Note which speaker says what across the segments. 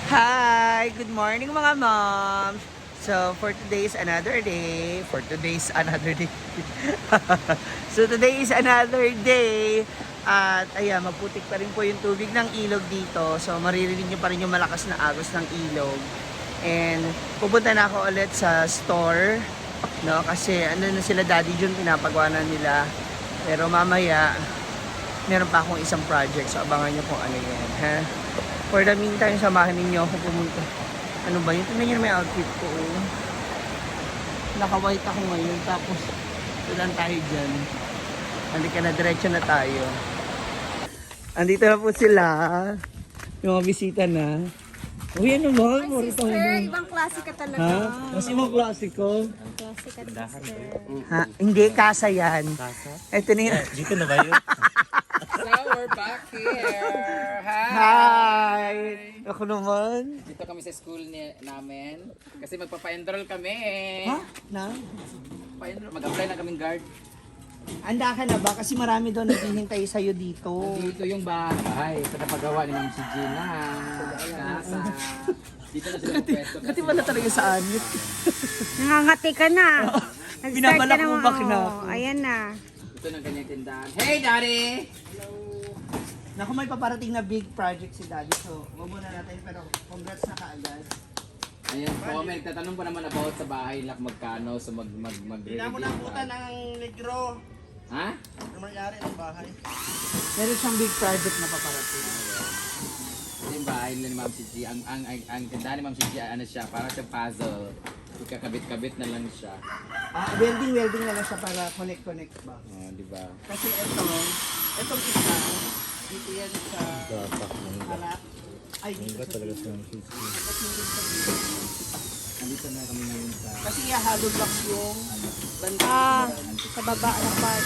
Speaker 1: Hi! Good morning mga moms! So, for today's another day. So, today is another day. At ayan, maputik pa rin po yung tubig ng ilog dito. So, maririnig nyo pa rin yung malakas na agos ng ilog. And pupunta na ako ulit sa store. No? Kasi ano na sila Daddy Jun, pinapagawa na nila. Pero mamaya, meron pa akong isang project. So, abangan nyo kung ano yan. Ha? For the meantime, samahan ninyo ako pumunta. Ano ba yun? Tingnan nyo na may outfit ko. Oh. Naka-white ako ngayon. Tapos, tulan tayo dyan. Halika na, diretso na tayo. Andito na po sila. Yung mga bisita na. Uy, ano ba?
Speaker 2: Ay, sister, ibang klase ka talaga.
Speaker 1: Ha? Mas ibang klasiko.
Speaker 2: Ibang klase ka, sister.
Speaker 1: Ha? Hindi, kasa yan.
Speaker 3: Kasa?
Speaker 1: Ito na yun.
Speaker 3: Dito na ba yun?
Speaker 4: So, we're back here. Hi!
Speaker 1: Hi! Ako naman.
Speaker 4: Dito kami sa school namin. Kasi magpapa-enroll kami.
Speaker 1: Ha? Na?
Speaker 4: Pa-enroll. Mag-apply na kaming guard.
Speaker 1: Anda ka na ba? Kasi marami doon naghihintay sa'yo dito.
Speaker 4: Dito yung bahay. Sa napagawa ni Ma'am si Gina. Kasa. Dito na sila pwesto.
Speaker 1: Kasi wala talaga sa anit.
Speaker 2: Nangangati ka na. Nag-start
Speaker 1: Binabalakubak na ako.
Speaker 2: Ayan na.
Speaker 4: Ito ng kanyang tindahan. Hey, Daddy!
Speaker 1: Naku, may paparating na big project si Daddy. So, wag muna natin. Pero congrats na kaagad.
Speaker 4: Ayan po, may tatanong pa naman about sa bahay. Magkano. So,
Speaker 1: Hindi na ako nakutan ng negro.
Speaker 4: Ha?
Speaker 1: Ano mangyari ng bahay? Meron siyang big project na paparating.
Speaker 4: Ito yung bahay nila ni Ma'am si G. Ang tindahan ni Ma'am si G, ano siya, parang siyang puzzle. Ikakabit-kabit na lang siya.
Speaker 1: Welding na lang siya para connect ba?
Speaker 4: Oh, di ba?
Speaker 1: Kasi itong isa, dito yan sa harap. Ay, dito sa
Speaker 3: Talaga siyang kids.
Speaker 4: Nandito na kami ngayon sa...
Speaker 1: kasi ihahalo blocks yung banda.
Speaker 2: Sa baba ng bag.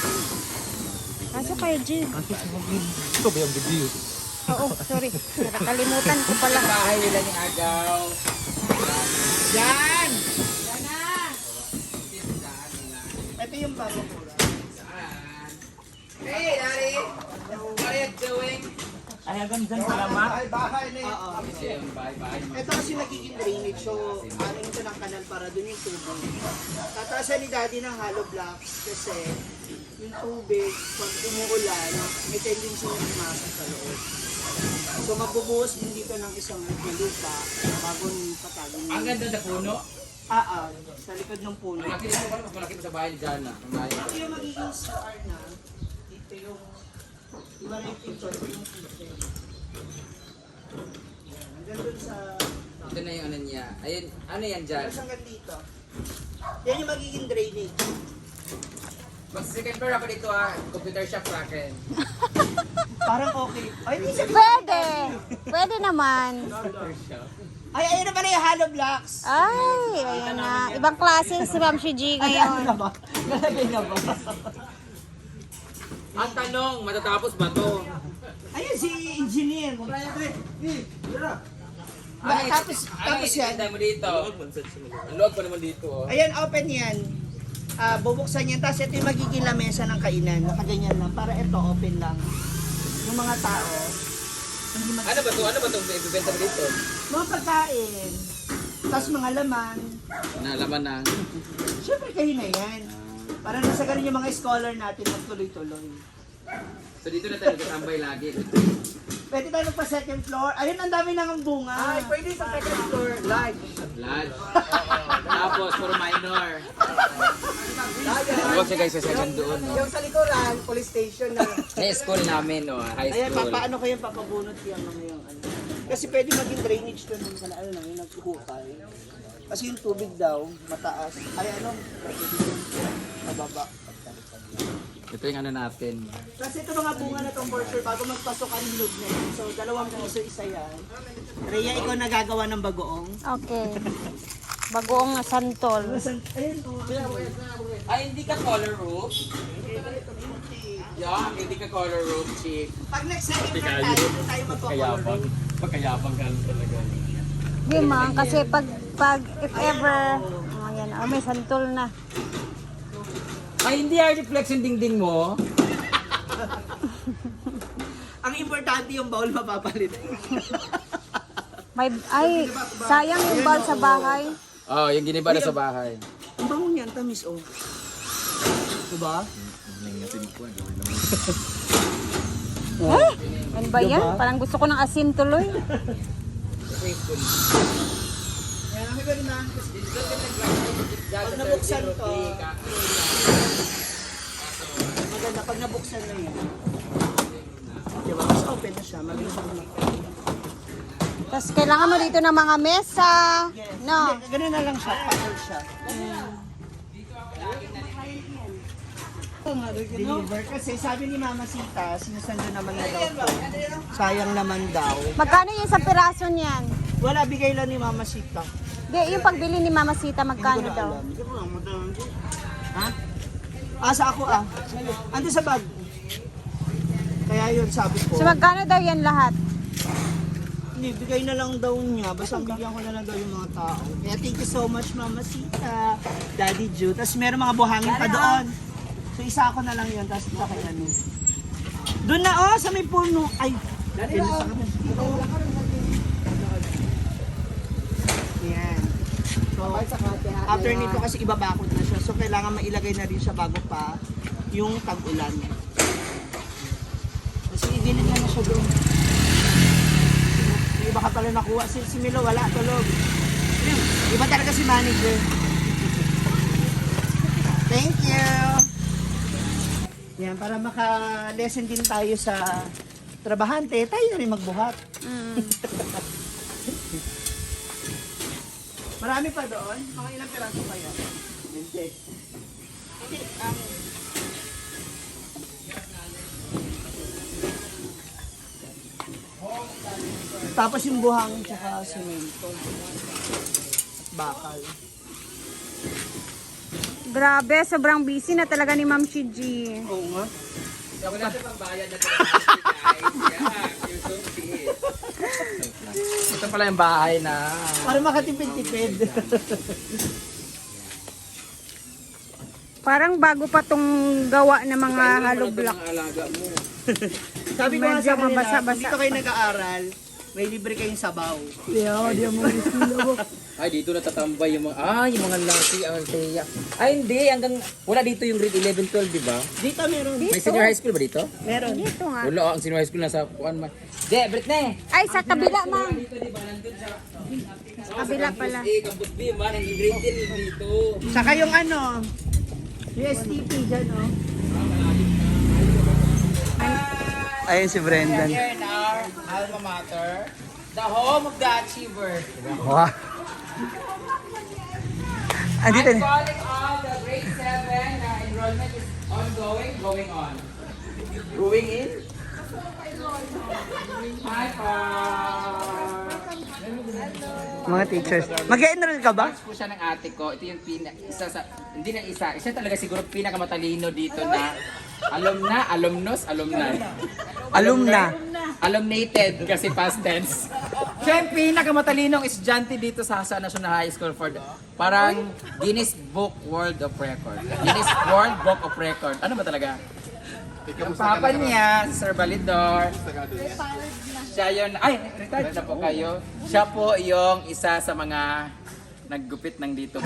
Speaker 2: Kaso kayo, Jim.
Speaker 3: Ito ba yung video?
Speaker 2: Oo, sorry. Nakalimutan ko pala.
Speaker 4: Bahay nila ni Agaw.
Speaker 1: Yan!
Speaker 4: Yan na! Tindahan nila.
Speaker 1: Ito yung bago ko.
Speaker 4: Saan? Hey, Daddy! What are you doing?
Speaker 1: Ay, hanggang dyan salamat. Bahay na yun.
Speaker 4: Ito yung bahay-bahay.
Speaker 1: Ito kasi nagiging drainage, so aling ito ng kanal para dun yung tubig. Tataasan ni Daddy ng hollow blocks kasi yung tubig, pag umuulan, may tendency na umasa sa loob. So mabubuhos din dito ng isang lupa bago patagin.
Speaker 4: Ang ganda na puno.
Speaker 1: Sa likod ng puno.
Speaker 4: Malaki na po, mas malaki pa sa bahay ni Jana.
Speaker 1: Ito yung magiging CR na, dito yung, iba na yung picture, ito yung kitchen. Hanggang dun sa,
Speaker 4: Ito na yung ano niya. Ayun, ano yan dyan?
Speaker 1: tapos hanggang dito. Yan yung magiging drainage.
Speaker 4: Mas second floor ako dito computer shop sa akin.
Speaker 1: Parang okay. Ay, hindi siya.
Speaker 2: Pwede. Pwede naman.
Speaker 1: Ay, ayun na pala yung hollow blocks.
Speaker 2: Ay, ayan na. Ibang klase si Ma'am Shiji ngayon.
Speaker 1: ba? Nalagay na ba?
Speaker 4: Ang tanong, matatapos ba to?
Speaker 1: Ayun, si engineer. Tapos yan.
Speaker 4: Mo dito. Ang loob pa naman dito. Oh.
Speaker 1: Ayan, open yan. Bubuksan yan. Tapos ito yung magiging lamesa ng kainan. Nakaganyan lang. Para ito, open lang. Yung mga tao. Hindi
Speaker 4: Ano ba to? Ano ba itong ibibenta mo dito?
Speaker 1: mga pagkain. Tapos mga laman.
Speaker 4: Nalaman na.
Speaker 1: Siyempre kayo na yan. Para nasa ganun yung mga scholar natin magtuloy-tuloy.
Speaker 4: So dito na tayo kasambay lagi.
Speaker 1: Pwede tayo pa second floor. Ayun, ang dami nang bunga. Ay, pwede sa second floor. Lodge.
Speaker 4: Lodge. Tapos, puro minor. Huwag siya guys sa second doon. No?
Speaker 1: Yung sa likuran, police station na.
Speaker 4: Hey, school namin, no? High
Speaker 1: Ayan,
Speaker 4: school.
Speaker 1: paano ko yung papabunot yung mga yung ano. Kasi pwede maging drainage to nung ano lang, yung nagkuhukay. Kasi yung tubig daw, mataas. Ay ano, mababa.
Speaker 4: Ito yung ano natin.
Speaker 1: Kasi ito mga bunga na itong for sure, bago magpasok ang hinog na yun. So, 2 piso isa yan. Rhea, ikaw nagagawa ng bagoong.
Speaker 2: Okay. Bagoong na santol.
Speaker 1: Ayun, oh.
Speaker 4: Ay, hindi ka color roof? Yeah, hindi ka color roof, chick.
Speaker 1: Pag next second floor tayo, doon tayo magpakolor.
Speaker 4: Pagkayapang ka talaga.
Speaker 2: Di man, kasi pag if ever, ayan, may santol na.
Speaker 4: Ay, hindi ay reflex yung dingding mo.
Speaker 1: Ang importante yung bowl mapapalit.
Speaker 2: Ay, sayang yung bal sa bahay.
Speaker 4: Oh, yung giniba na sa bahay.
Speaker 1: Ang bango niyan, tamis oh. Diba?
Speaker 2: Ano ba yan? Parang gusto ko ng asin tuloy.
Speaker 1: Yan, kami ba rin na? Pag nabuksan to, maganda pag nabuksan na yun. Diba? Mas open na siya, mabilis ang
Speaker 2: Tapos kailangan mo dito ng mga mesa. No?
Speaker 1: Hindi, ganun na lang siya, packle siya. Deliver kasi sabi ni Mama Sita, sinasando naman na daw po. Sayang naman daw.
Speaker 2: Magkano yung isang piraso niyan?
Speaker 1: Wala, bigay lang ni Mama Sita.
Speaker 2: Di, yung pagbili ni Mama Sita, magkano
Speaker 1: Hindi ko na
Speaker 2: daw?
Speaker 1: alam. Hindi ko lang madami. Ha? Asa ako ah. Ando sa bag. Kaya yun sabi ko.
Speaker 2: So magkano daw yan lahat?
Speaker 1: Hindi, bigay na lang daw niya. Basta bigyan ko na lang daw yung mga tao. Kaya thank you so much Mama Sita, Daddy Ju. Tapos meron mga buhangin pa doon. So isa ako na lang yun. Tapos ito kay ano. Doon na oh, sa may puno. Ay, yan. So, after nito kasi ibabakod na siya. So, kailangan mailagay na rin siya bago pa yung tag-ulan. Kasi idilid na siya doon. Yung iba ka pala nakuha. Si Milo wala, tulog. Iba talaga si manager. Thank you! Yan, para maka-lesson din tayo sa trabahante, tayo na rin magbuhat. Marami pa doon? Mga ilang piraso pa yan? 20. Hindi, tapos yung buhangin tsaka semento. At bakal.
Speaker 2: Grabe, sobrang busy na talaga ni Ma'am Shiji.
Speaker 1: Oo nga.
Speaker 4: Wala sa pambayad na guys. Yeah, you're so sweet. Ito pala yung bahay na.
Speaker 1: Para makatipid-tipid.
Speaker 2: Parang bago pa tong gawa ng mga hollow block.
Speaker 4: Ang alaga mo.
Speaker 1: Sabi ko nga
Speaker 2: Medyo
Speaker 1: sa kanila,
Speaker 2: mabasa-basa.
Speaker 1: kung dito kayo nag-aaral, may libre kayong sabaw.
Speaker 4: Ay, dito natatambay yung mga laki, ang teya. Ay, hindi. Wala dito yung grade 11, 12, di ba?
Speaker 1: Dito meron.
Speaker 4: May senior high school ba dito?
Speaker 1: Meron.
Speaker 2: Dito nga.
Speaker 4: Wala, ang senior high school nasa kuan man. Britney!
Speaker 2: Ay, sa kabila, Ma'am.
Speaker 4: Dito, di ba? Nandun sa...
Speaker 2: Kabila pala.
Speaker 4: Campus B, man. Ang grade 10 dito.
Speaker 1: Saka yung ano, USTP dyan, oh. Ayun si Brendan.
Speaker 4: Here in our alma mater, the home of the achiever.
Speaker 1: Wow. Andito
Speaker 4: I'm calling all the grade 7 na enrollment is ongoing, going on. Going in? Hi, pa!
Speaker 1: mga teachers. Mag-enroll ka ba?
Speaker 4: Po siya ng ate ko. Ito yung hindi na isa. Isa talaga siguro pinakamatalino dito na alumni. Alumnated kasi past tense. Siya yung pinakamatalinong estudyante dito sa Hasa National High School for parang Guinness Book World of Record. Guinness World Book of Record. Ano ba talaga? Ang papa niya, si Sir Balidor. Siya yun, retired na po kayo. Siya po yung isa sa mga naggupit ng dito.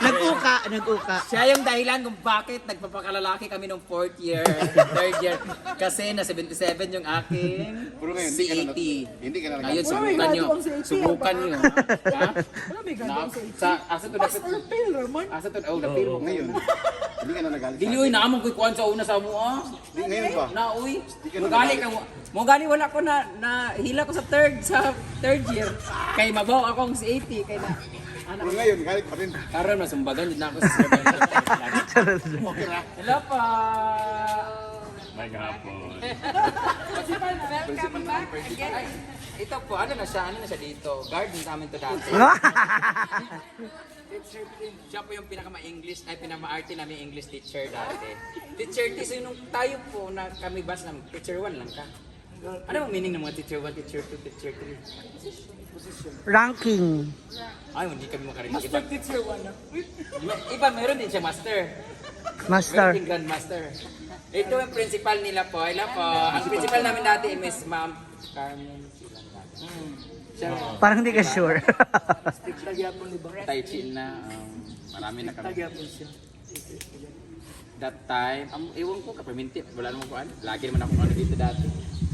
Speaker 1: Nag-uka.
Speaker 4: Siya yung dahilan kung bakit nagpapakalalaki kami nung 4th year, 3rd year. Kasi na 77 yung aking C80.
Speaker 3: Hindi ka na
Speaker 4: Ngayon, subukan nyo. Subukan nyo. Ha? Asa to napil mo
Speaker 3: ngayon. Hindi ka na nagalit.
Speaker 4: Dili, uy, naamang ko'y kuhan sa una sa mo, ah.
Speaker 3: Ngayon pa.
Speaker 4: Na, uy. Magali ka mo. Magali wala ko na hila ko sa third year. Kay mabaw akong C80. Kay na.
Speaker 3: Pero ngayon, galit pa rin.
Speaker 4: Karon masumbagan din na ako sa Sir. Hello pa.
Speaker 3: May hapon.
Speaker 4: Welcome back again. Ito po, ano na siya dito? Garden sa amin to dati. Siya po yung pinaka-English, pinaka-arte namin English teacher dati. Teacher T, so nung tayo po na kami bas namin, teacher 1 lang ka. Ano ang meaning ng mga teacher 1, teacher 2, teacher 3?
Speaker 1: Ranking.
Speaker 4: Ay, hindi kami makarinig. Master teacher 1 na. Iba, meron din siya master.
Speaker 1: Master.
Speaker 4: Meron din grandmaster. Ito yung principal nila po. Hello po. Ang principal namin dati ay Miss Ma'am Carmen. Siya,
Speaker 1: Parang hindi ka sure.
Speaker 4: Tai Chi na, marami na kami. That time, ewan ko, kapaminti, wala naman ko ano. Lagi naman ako ano dito dati.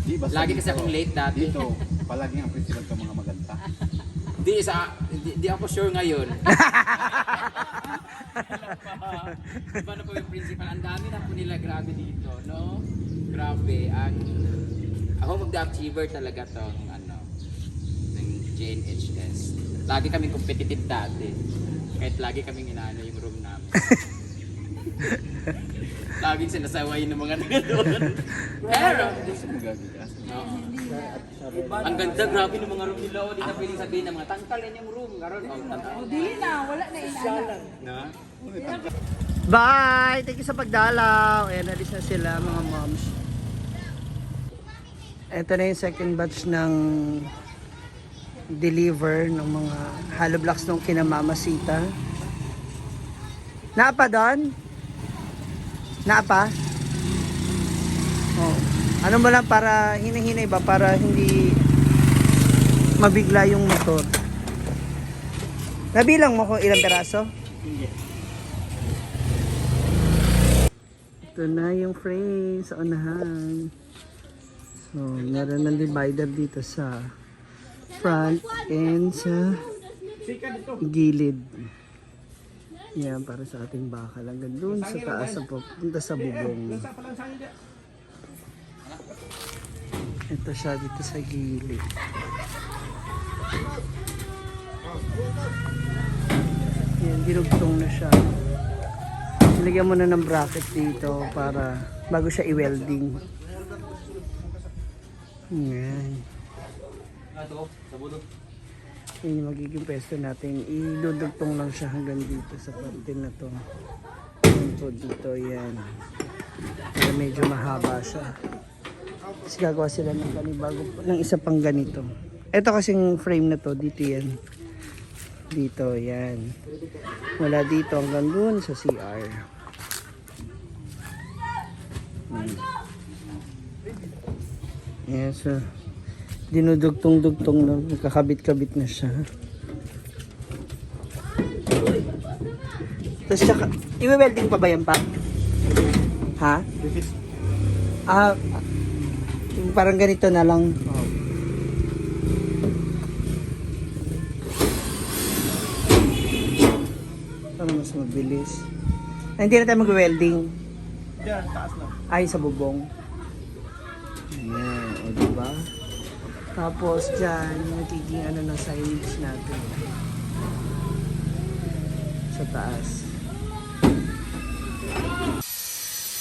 Speaker 3: Di, basta
Speaker 4: Lagi kasi
Speaker 3: dito-
Speaker 4: akong late dati.
Speaker 3: Dito, palagi ang principal ka mga maganda.
Speaker 4: Di ako sure ngayon. Iba na po yung principal. Ang dami na po nila, grabe dito, no? Grabe, ako mag-achiever talaga tong ano, ng JNHS. Lagi kaming competitive dati. Kahit lagi kaming inaano yung room namin. Laging sinasaway ng mga taga doon. Pero, oo. Ang ganda, grabe ng mga room nila. Di na pwedeng sabihin ng mga tangkalin yung room. Karon,
Speaker 2: Dili na, wala na inana.
Speaker 4: na?
Speaker 1: Bye! Thank you sa pagdalaw. Ayan, alis na sila mga moms. Ito na yung second batch ng deliver ng mga hollow blocks nung kinamamasita. Naapa doon? Naapa? Oh. Ano mo lang para hinahinay ba? Para hindi mabigla yung motor. Nabilang mo kung ilang peraso? Ito na yung frame sa unahan. So, meron ng divider dito sa front and sa gilid. Yan, para sa ating bakal. Hanggang doon sa taas sa pupunta sa bubong. Ito siya dito sa gilid. Yan, dinugtong na siya. Nilagyan mo na ng bracket dito para bago siya i-welding. Yan. Yan yung magiging pwesto natin. Idudugtong lang siya hanggang dito sa parte na to. Yan po dito, yan. Pero medyo mahaba siya. Kasi gagawa sila ng panibago ng isa pang ganito. Ito kasing frame na to, dito yan. Dito, yan. Mula dito hanggang dun sa CR. Yan, so dinudugtong-dugtong na, kakabit-kabit na siya. Tapos saka, i-welding pa ba yan pa? Ha? Yung parang ganito na lang. Para mas mabilis. Hindi na tayo mag-welding.
Speaker 3: Diyan, taas na.
Speaker 1: Ay, sa bubong. Ayan, o diba? Tapos dyan, magiging ano na signage natin. Sa taas.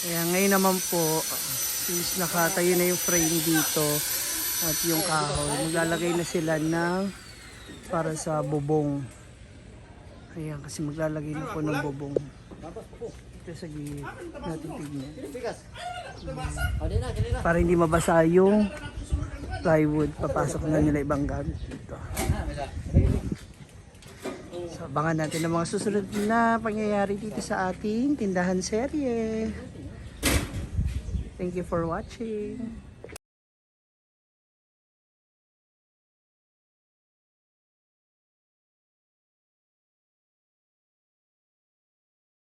Speaker 1: Kaya ngayon naman po, since nakatayo na yung frame dito at yung kahoy, maglalagay na sila ng para sa bubong. Ayan, kasi maglalagay na po ng bubong. Ito sa gilid natin tignan. Para hindi mabasa yung plywood, papasok na nila ibang gamit dito. So, abangan natin ang mga susunod na pangyayari dito sa ating tindahan serye. Thank you for watching.